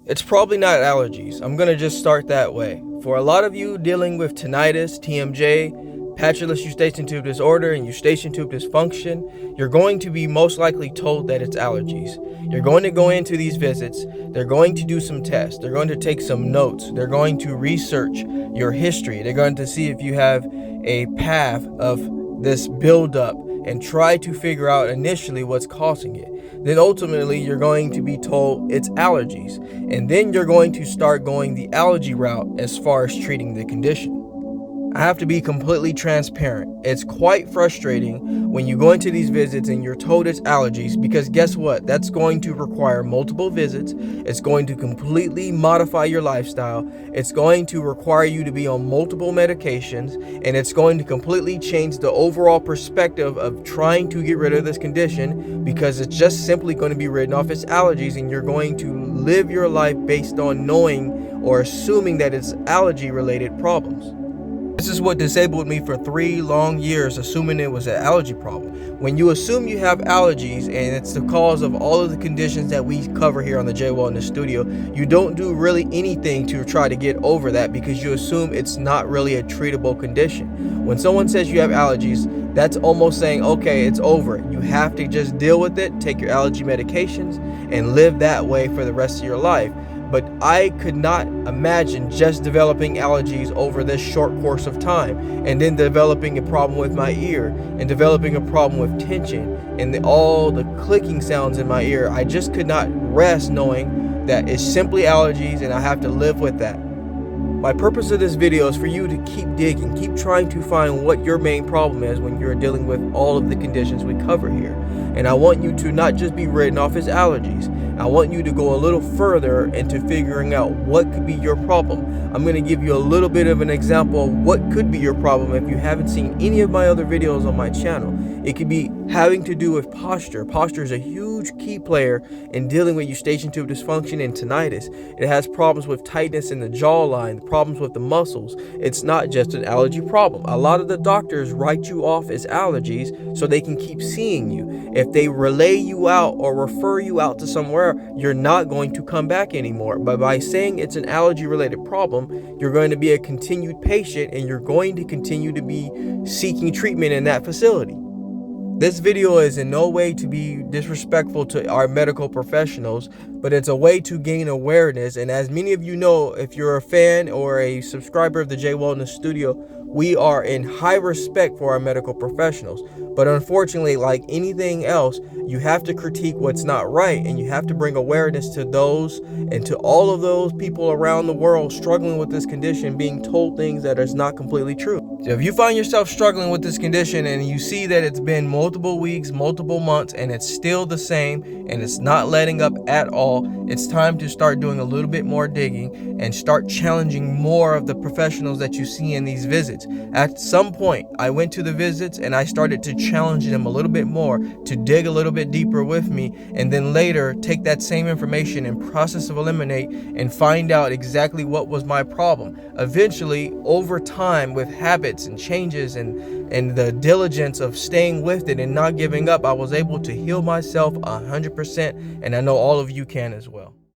It's probably not allergies. I'm gonna just start that way. For a lot of you dealing with tinnitus, TMJ, patulous Eustachian Tube Disorder, and Eustachian Tube Dysfunction, you're going to be most likely told that it's allergies. You're going to go into these visits, they're going to do some tests, they're going to take some notes, they're going to research your history, they're going to see if you have a path of this buildup and try to figure out initially what's causing it. Then ultimately you're going to be told it's allergies, and then you're going to start going the allergy route as far as treating the condition. I have to be completely transparent. It's quite frustrating when you go into these visits and you're told it's allergies, because guess what? That's going to require multiple visits. It's going to completely modify your lifestyle. It's going to require you to be on multiple medications, and it's going to completely change the overall perspective of trying to get rid of this condition, because it's just simply going to be written off as allergies, and you're going to live your life based on knowing or assuming that it's allergy related problems. This is what disabled me for 3 long years, assuming it was an allergy problem. When you assume you have allergies and it's the cause of all of the conditions that we cover here on the Jaye in the studio, you don't do really anything to try to get over that, because you assume it's not really a treatable condition. When someone says you have allergies, that's almost saying, okay, it's over. You have to just deal with it, take your allergy medications, and live that way for the rest of your life. But I could not imagine just developing allergies over this short course of time, and then developing a problem with my ear, and developing a problem with tension, and all the clicking sounds in my ear. I just could not rest knowing that it's simply allergies and I have to live with that. My purpose of this video is for you to keep digging, keep trying to find what your main problem is when you're dealing with all of the conditions we cover here. And I want you to not just be written off as allergies. I want you to go a little further into figuring out what could be your problem. I'm going to give you a little bit of an example of what could be your problem if you haven't seen any of my other videos on my channel. It could be having to do with posture. Posture is a huge key player in dealing with Eustachian Tube Dysfunction and tinnitus. It has problems with tightness in the jawline, problems with the muscles. It's not just an allergy problem. A lot of the doctors write you off as allergies so they can keep seeing you. If they relay you out or refer you out to somewhere, you're not going to come back anymore. But by saying it's an allergy related problem, you're going to be a continued patient, and you're going to continue to be seeking treatment in that facility. This video is in no way to be disrespectful to our medical professionals, but it's a way to gain awareness. And as many of you know, if you're a fan or a subscriber of the Jaye Wellness Studio, we are in high respect for our medical professionals. But unfortunately, like anything else, you have to critique what's not right, and you have to bring awareness to those and to all of those people around the world struggling with this condition, being told things that is not completely true. So if you find yourself struggling with this condition and you see that it's been multiple weeks, multiple months, and it's still the same and it's not letting up at all, it's time to start doing a little bit more digging and start challenging more of the professionals that you see in these visits. At some point, I went to the visits and I started to challenge them a little bit more, to dig a little bit deeper with me, and then later take that same information and process of eliminate and find out exactly what was my problem. Eventually, over time, with habits and changes and the diligence of staying with it and not giving up, I was able to heal myself 100%, and I know all of you can as well.